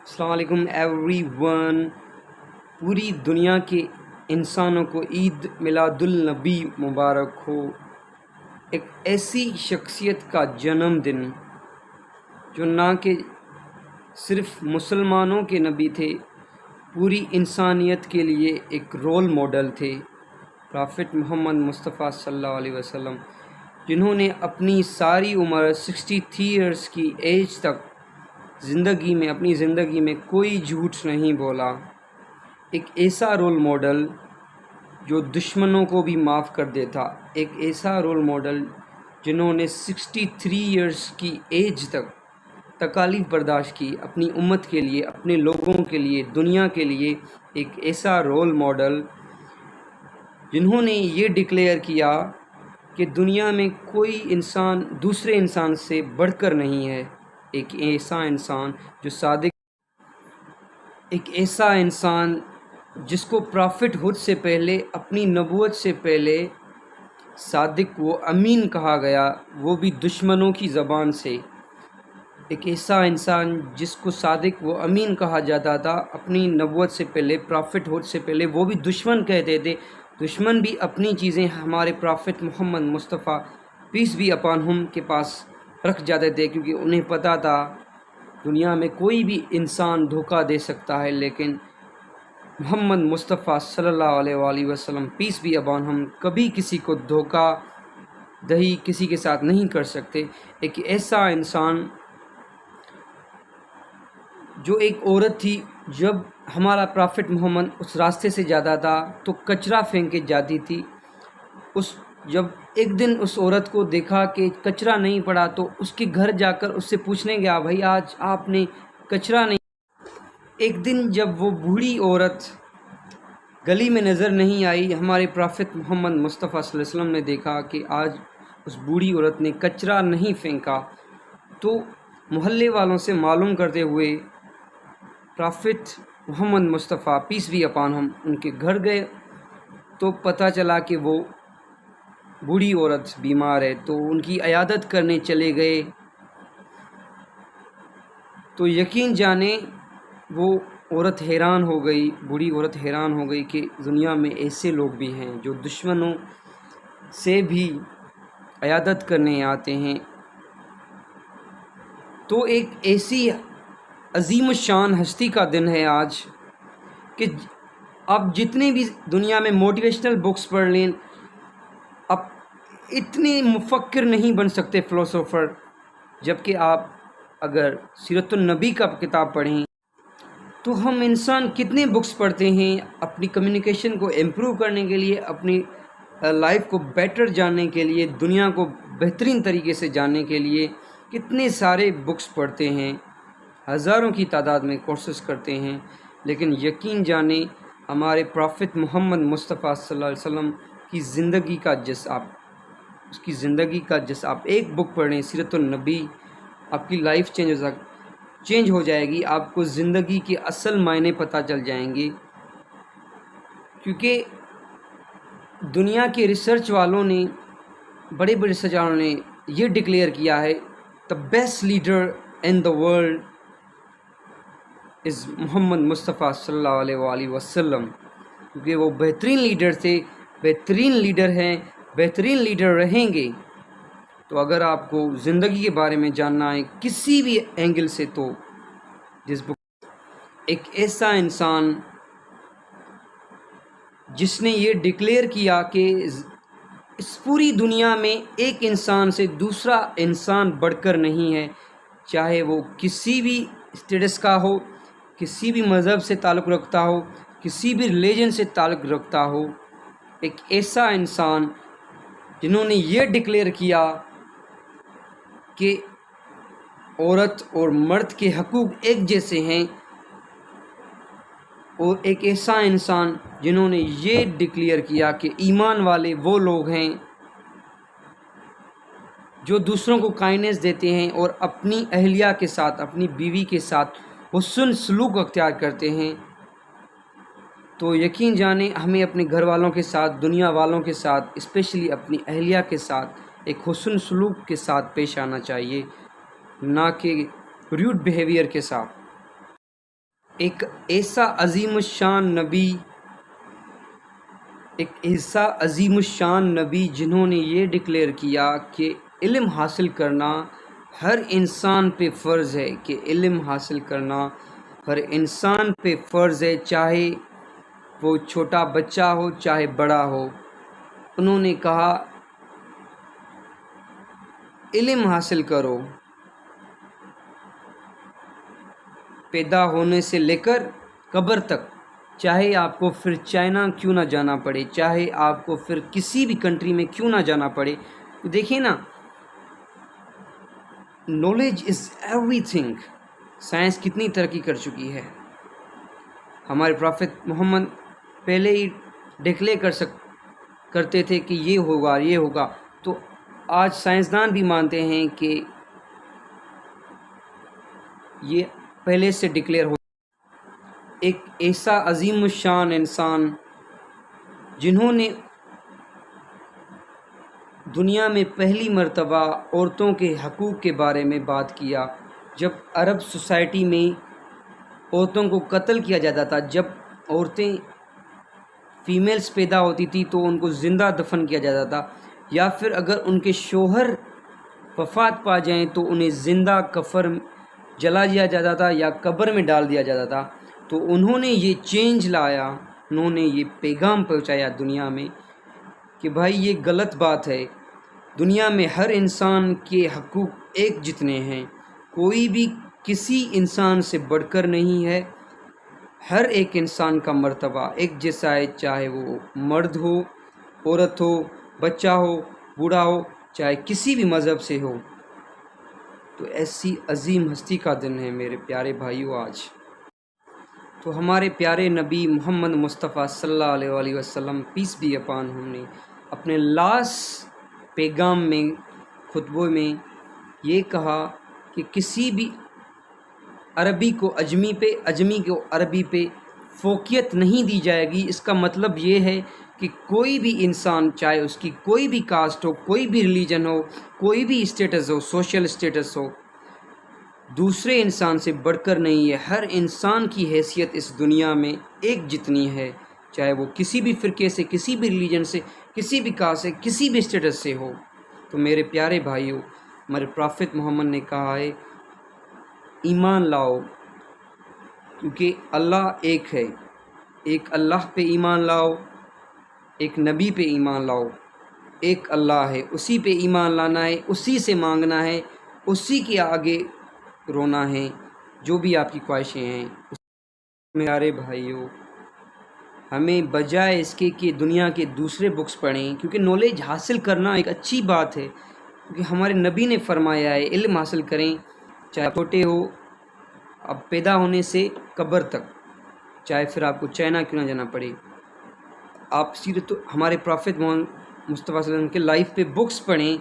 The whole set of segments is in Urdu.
السلام علیکم ایوری ون. پوری دنیا کے انسانوں کو عید میلاد النبی مبارک ہو. ایک ایسی شخصیت کا جنم دن جو نہ کہ صرف مسلمانوں کے نبی تھے، پوری انسانیت کے لیے ایک رول ماڈل تھے، پرافٹ محمد مصطفیٰ صلی اللہ علیہ وسلم، جنہوں نے اپنی ساری عمر 63 ایئرس کی ایج تک اپنی زندگی میں کوئی جھوٹ نہیں بولا. ایک ایسا رول ماڈل جو دشمنوں کو بھی معاف کر دیتا، ایک ایسا رول ماڈل جنہوں نے 63 ایئرس کی ایج تک تکالیف برداشت کی اپنی امت کے لیے، اپنے لوگوں کے لیے، دنیا کے لیے. ایک ایسا رول ماڈل جنہوں نے یہ ڈکلیئر کیا کہ دنیا میں کوئی انسان دوسرے انسان سے بڑھ کر نہیں ہے. ایک ایسا انسان جو صادق، ایک ایسا انسان جس کو پرافٹ ہوڈ سے پہلے، اپنی نبوت سے پہلے صادق و امین کہا گیا، وہ بھی دشمنوں کی زبان سے. ایک ایسا انسان جس کو صادق و امین کہا جاتا تھا اپنی نبوت سے پہلے، پرافٹ ہوڈ سے پہلے، وہ بھی دشمن کہتے تھے. دشمن بھی اپنی چیزیں ہمارے prophet Muhammad Mustafa peace be upon ہم کے پاس رکھ جاتے تھے، کیونکہ انہیں پتہ تھا دنیا میں کوئی بھی انسان دھوکہ دے سکتا ہے، لیکن محمد مصطفیٰ صلی اللہ علیہ وآلہ وسلم پیس بی اپان ہم کبھی کسی کو دھوکہ دہی کسی کے ساتھ نہیں کر سکتے. ایک ایسا انسان جو ایک عورت تھی، جب ہمارا پرافٹ محمد اس راستے سے جاتا تھا تو کچرا پھینک کے جاتی تھی. جب ایک دن اس عورت کو دیکھا کہ کچرا نہیں پڑا تو اس کے گھر جا کر اس سے پوچھنے گیا، بھائی آج آپ نے کچرا نہیں. ایک دن جب وہ بوڑھی عورت گلی میں نظر نہیں آئی، ہمارے پرافٹ محمد مصطفیٰ صلی اللہ علیہ وسلم نے دیکھا کہ آج اس بوڑھی عورت نے کچرا نہیں پھینکا، تو محلے والوں سے معلوم کرتے ہوئے prophet Muhammad Mustafa peace be upon ہم ان کے گھر گئے تو پتہ چلا کہ وہ بوڑھی عورت بیمار ہے، تو ان کی عیادت کرنے چلے گئے. تو یقین جانے وہ عورت حیران ہو گئی، بوڑھی عورت حیران ہو گئی کہ دنیا میں ایسے لوگ بھی ہیں جو دشمنوں سے بھی عیادت کرنے آتے ہیں. تو ایک ایسی عظیم الشان ہستی کا دن ہے آج کہ آپ جتنے بھی دنیا میں موٹیویشنل بکس پڑھ لیں، آپ اتنے مفکر نہیں بن سکتے، فلسفر. جبکہ آپ اگر سیرت النبی کا کتاب پڑھیں تو ہم انسان کتنے بکس پڑھتے ہیں اپنی کمیونیکیشن کو امپروو کرنے کے لیے، اپنی لائف کو بیٹر جاننے کے لیے، دنیا کو بہترین طریقے سے جاننے کے لیے کتنے سارے بکس پڑھتے ہیں، ہزاروں کی تعداد میں کورسز کرتے ہیں. لیکن یقین جانیں ہمارے پرافٹ محمد مصطفیٰ صلی اللہ علیہ وسلم کی زندگی کا جس آپ ایک بک پڑھیں، سیرت النبی، آپ کی لائف چینج ہو جائے گی. آپ کو زندگی کے اصل معنی پتہ چل جائیں گے. کیونکہ دنیا کے ریسرچ والوں نے، بڑے بڑے ریسرچ والوں نے یہ ڈکلیئر کیا ہے، the best leader in the world is محمد مصطفیٰ صلی اللہ علیہ وآلہ وسلم. کیونکہ وہ بہترین لیڈر تھے، بہترین لیڈر ہیں، بہترین لیڈر رہیں گے. تو اگر آپ کو زندگی کے بارے میں جاننا ہے کسی بھی اینگل سے، تو ایک ایسا انسان جس نے یہ ڈکلیئر کیا کہ اس پوری دنیا میں ایک انسان سے دوسرا انسان بڑھ کر نہیں ہے، چاہے وہ کسی بھی اسٹیٹس کا ہو، کسی بھی مذہب سے تعلق رکھتا ہو، کسی بھی ریلیجن سے تعلق رکھتا ہو. ایک ایسا انسان جنہوں نے یہ ڈکلیئر کیا کہ عورت اور مرد کے حقوق ایک جیسے ہیں، اور ایک ایسا انسان جنہوں نے یہ ڈکلیئر کیا کہ ایمان والے وہ لوگ ہیں جو دوسروں کو کائنڈنس دیتے ہیں اور اپنی اہلیہ کے ساتھ، اپنی بیوی کے ساتھ حسن سلوک اختیار کرتے ہیں. تو یقین جانیں ہمیں اپنے گھر والوں کے ساتھ، دنیا والوں کے ساتھ، اسپیشلی اپنی اہلیہ کے ساتھ ایک حسن سلوک کے ساتھ پیش آنا چاہیے، نہ کہ ریوڈ بیہیویئر کے ساتھ. ایک ایسا عظیم الشان نبی جنہوں نے یہ ڈکلیئر کیا کہ علم حاصل کرنا ہر انسان پہ فرض ہے، کہ علم حاصل کرنا ہر انسان پہ فرض ہے، چاہے وہ چھوٹا بچہ ہو چاہے بڑا ہو۔ انہوں نے کہا علم حاصل کرو، پیدا ہونے سے لے کر قبر تک، چاہے آپ کو پھر چائنا کیوں نہ جانا پڑے، چاہے آپ کو پھر کسی بھی کنٹری میں کیوں نہ جانا پڑے۔ دیکھیں نا، knowledge is every thing. Science کتنی ترقی کر چکی ہے۔ ہمارے پروفیٹ محمد پہلے ہی ڈکلیئر کرتے تھے کہ یہ ہوگا یہ ہوگا، تو آج سائنسدان بھی مانتے ہیں کہ یہ پہلے سے ڈکلیئر ہو۔ ایک ایسا عظیم الشان انسان جنہوں نے دنیا میں پہلی مرتبہ عورتوں کے حقوق کے بارے میں بات کیا، جب عرب سوسائٹی میں عورتوں کو قتل کیا جاتا تھا، جب عورتیں فیمیلز پیدا ہوتی تھی تو ان کو زندہ دفن کیا جاتا تھا، یا پھر اگر ان کے شوہر وفات پا جائیں تو انہیں زندہ کفر جلا دیا جاتا تھا یا قبر میں ڈال دیا جاتا تھا۔ تو انہوں نے یہ چینج لایا، انہوں نے یہ پیغام پہنچایا دنیا میں کہ بھائی یہ غلط بات ہے، دنیا میں ہر انسان کے حقوق ایک جتنے ہیں، کوئی بھی کسی انسان سے بڑھ کر نہیں ہے، ہر ایک انسان کا مرتبہ ایک جیسا ہے، چاہے وہ مرد ہو، عورت ہو، بچہ ہو، بوڑھا ہو، چاہے کسی بھی مذہب سے ہو۔ تو ایسی عظیم ہستی کا دن ہے میرے پیارے بھائیو آج۔ تو ہمارے پیارے نبی محمد مصطفیٰ صلی اللہ علیہ وآلہ وسلم پیس بی اپان ہم نے اپنے لاسٹ پیغام میں، خطبوں میں یہ کہا کہ کسی بھی عربی کو اجمی پہ، اجمی کو عربی پہ فوقیت نہیں دی جائے گی۔ اس کا مطلب یہ ہے کہ کوئی بھی انسان، چاہے اس کی کوئی بھی کاسٹ ہو، کوئی بھی ریلیجن ہو، کوئی بھی اسٹیٹس ہو، سوشل اسٹیٹس ہو، دوسرے انسان سے بڑھ کر نہیں ہے۔ ہر انسان کی حیثیت اس دنیا میں ایک جتنی ہے، چاہے وہ کسی بھی فرقے سے، کسی بھی ریلیجن سے، کسی بھی کاسٹ سے، کسی بھی اسٹیٹس سے ہو۔ تو میرے پیارے بھائیوں، ہمارے پروفیٹ محمد نے کہا ہے ایمان لاؤ، کیونکہ اللہ ایک ہے، ایک اللہ پہ ایمان لاؤ، ایک نبی پہ ایمان لاؤ، ایک اللہ ہے، اسی پہ ایمان لانا ہے، اسی سے مانگنا ہے، اسی کے آگے رونا ہے، جو بھی آپ کی خواہشیں ہیں۔ میرے بھائیوں، ہمیں بجائے اس کے کہ دنیا کے دوسرے بکس پڑھیں، کیونکہ نالج حاصل کرنا ایک اچھی بات ہے، کیونکہ ہمارے نبی نے فرمایا ہے علم حاصل کریں، چاہے چھوٹے ہو، اب پیدا ہونے سے قبر تک، چاہے پھر آپ کو چائنا کیوں نہ جانا پڑے۔ آپ سیرت ہمارے پروفیٹ محمد مصطفیٰ صلی اللہ علیہ وسلم کے لائف پہ بکس پڑھیں،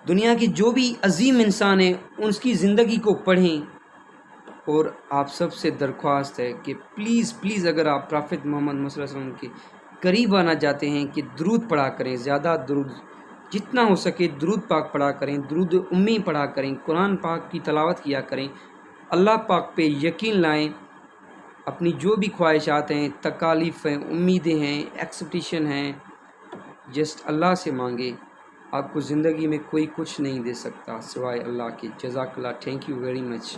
دنیا کی جو بھی عظیم انسان ہیں ان کی زندگی کو پڑھیں۔ اور آپ سب سے درخواست ہے کہ پلیز اگر آپ پروفیٹ محمد صلی اللہ علیہ وسلم کے قریب آنا چاہتے ہیں کہ درود پڑھا کریں، زیادہ درود جتنا ہو سکے درود پاک پڑھا کریں، درود امی پڑھا کریں، قرآن پاک کی تلاوت کیا کریں، اللہ پاک پہ یقین لائیں، اپنی جو بھی خواہشات ہیں، تکالیف ہیں، امیدیں ہیں، ایکسپیکٹیشن ہیں، جسٹ اللہ سے مانگے۔ آپ کو زندگی میں کوئی کچھ نہیں دے سکتا سوائے اللہ کے۔ جزاک اللہ، تھینک یو ویری مچ۔